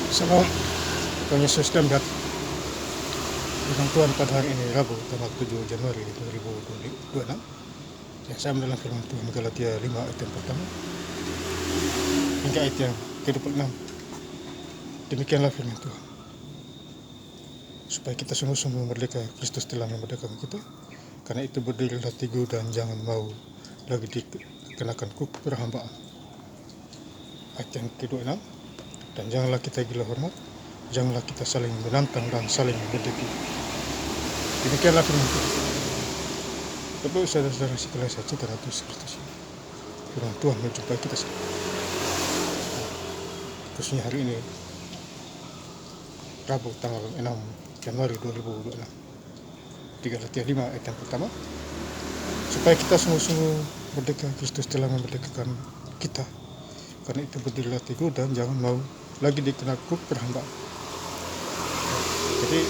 Salam Tuhan Yesus dan firman Tuhan pada hari ini Rabu tanggal 7 Januari 2026. Ya, saya mendalam firman Tuhan Galatia 5 ayat yang pertama hingga ayat yang ke-26. Demikianlah firman Tuhan. Supaya kita sungguh-sungguh merdeka, Kristus telah memerdekakan kita. Karena itu berdirilah teguh dan jangan mau lagi dikenakan kuk perhambaan. Ayat yang ke-26. Dan janganlah kita gila hormat, janganlah kita saling menantang dan saling mendeki. Demikianlah firman Tuhan. Bapak saudara-saudara setelah saya cinta Kristus, firman Tuhan menjumpai kita semua. Khususnya hari ini Rabu tanggal 6 Januari 2026. Di Galatia 5 ayat yang pertama, supaya kita sungguh-sungguh merdeka, Kristus telah memerdekakan kita. Karena itu berdirilah teguh dan jangan mau lagi dikena kuk perhambaan. Jadi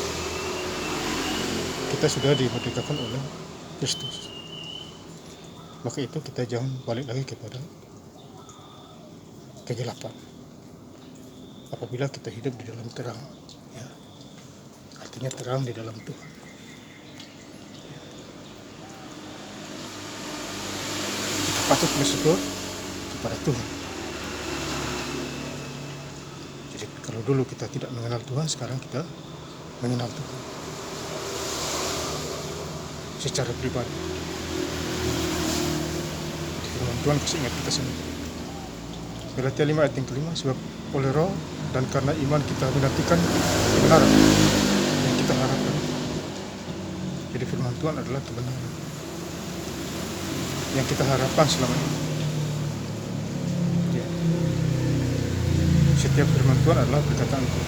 kita sudah dimerdekakan oleh Kristus. Maka itu kita jangan balik lagi kepada kegelapan. Apabila kita hidup di dalam terang, ya, artinya terang di dalam Tuhan. Kita patut bersyukur kepada Tuhan. Jadi kalau dulu kita tidak mengenal Tuhan, sekarang kita mengenal Tuhan secara pribadi. Firman Tuhan kasih ingat kita sendiri. Galatia 5 ayat yang kelima, sebab oleh roh dan karena iman kita menantikan kebenaran yang kita harapkan. Jadi firman Tuhan adalah kebenaran yang kita harapkan selama ini. Ya. Setiap firman Tuhan adalah perkataan Tuhan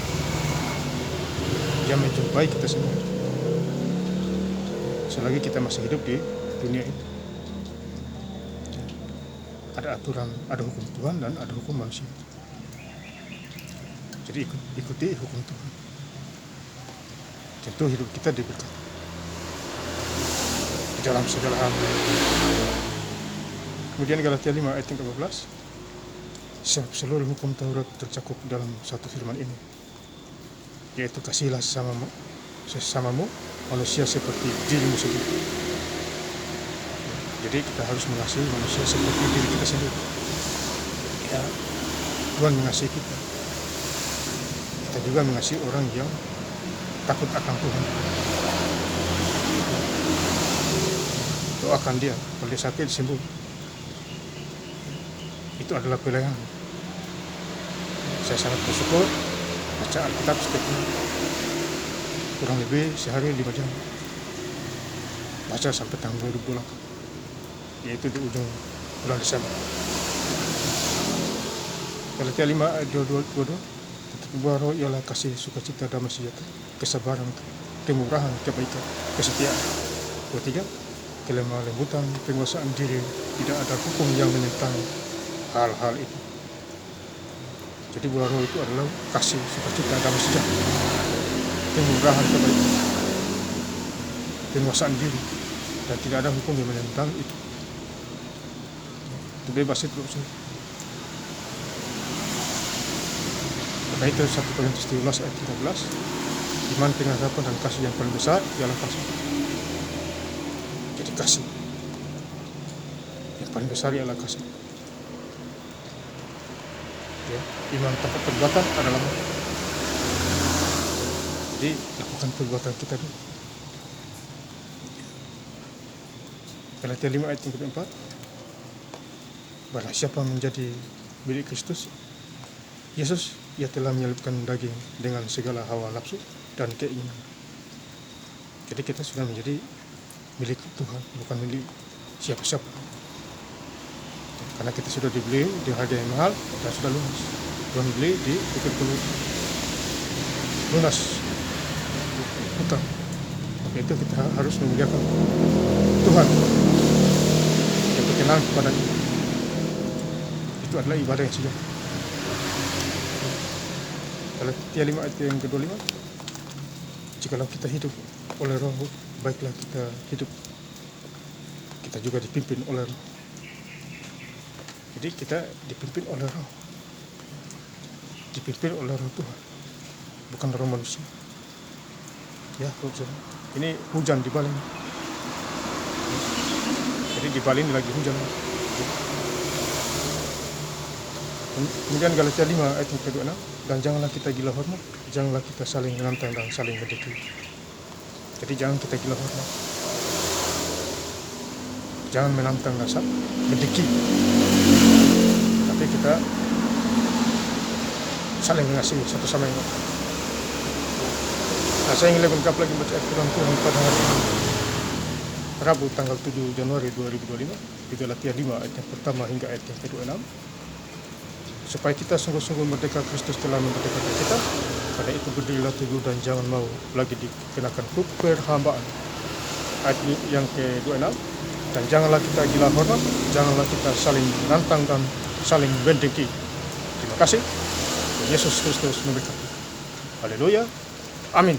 yang menjumpai kita semua. Selagi kita masih hidup di dunia ini, ada aturan, ada hukum Tuhan dan ada hukum manusia. Jadi ikuti hukum Tuhan. Tentu hidup kita diberkati di dalam segala hal. Kemudian Galatia 5 ayat 14, sebab seluruh hukum Taurat tercakup dalam satu firman ini, yaitu kasihilah sesamamu manusia seperti dirimu sendiri. Jadi kita harus mengasihi manusia seperti diri kita sendiri. Ya, Tuhan mengasihi kita. Kita juga mengasihi orang yang takut akan Tuhan. Doakan dia, kalau dia sakit sembuh. Itu adalah pilihan. Saya sangat bersyukur baca Alkitab setiap hari, kurang lebih sehari 5 jam. Baca sampai tahun 2008, yaitu di ujung bulan Desember. Galatia 5 ayat 22, tetapi buah roh ialah kasih, sukacita, damai sejahtera, kesabaran, kemurahan, kebaikan, kesetiaan. 23, kelemah lembutan, penguasaan diri, tidak ada hukum yang menentang hal-hal itu. Jadi buah roh itu adalah kasih, sukacita, damai sejahtera, kemurahan, kebaikan, penguasaan diri, dan tidak ada hukum yang menentang itu. Itu bebas itu. Maka itu 1 Korintus 13 ayat 13, iman, pengharapan, dan kasih yang paling besar ialah kasih. Jadi kasih yang paling besar ialah kasih. Ya, iman tanpa perbuatan adalah mati. Jadi lakukan perbuatan kita dulu. Galatia 5 ayat yang keempat, barang siapa menjadi milik Kristus Yesus, ia telah menyelipkan daging dengan segala hawa nafsu dan keinginan. Jadi kita sudah menjadi milik Tuhan, bukan milik siapa-siapa. Karena kita sudah dibeli di harga yang mahal dan sudah lunas. Tuhan beli di bukit lunas hutang. Maka itu kita harus memuliakan Tuhan dan berkenan kepadanya. Itu adalah ibadah yang sejati. Galatia 5 ayat yang ke-25, jikalau kita hidup oleh roh, baiklah kita hidup. Kita juga dipimpin oleh roh. Jadi kita dipimpin oleh roh. Dipimpin oleh roh Tuhan. bukan roh manusia. Ya, ini hujan di Bali. Jadi di Bali ini lagi hujan. Kemudian Galatia 5 ayat yang ke-26, dan janganlah kita gila hormat, janganlah kita saling menantang dan saling mendekati. Jadi jangan kita gila hormat, jangan menantang dan mendekati, tapi kita saling mengasihi satu sama yang lain. Nah, saya ingin lengkap lagi baca ayat Firman Tuhan pada hari ini, Rabu tanggal 7 Januari 2025, di Galatia 5 ayat yang pertama hingga ayat yang ke-26. Supaya kita sungguh-sungguh merdeka, Kristus telah memerdekakan kita. Pada itu berdirilah teguh dan jangan mau lagi dikenakan hukum perhambaan. Ayat yang ke-26, dan janganlah kita gila hormat, janganlah kita saling menantang dan saling mendengki. Terima kasih. Yesus Kristus memberkati. Haleluya. Amin.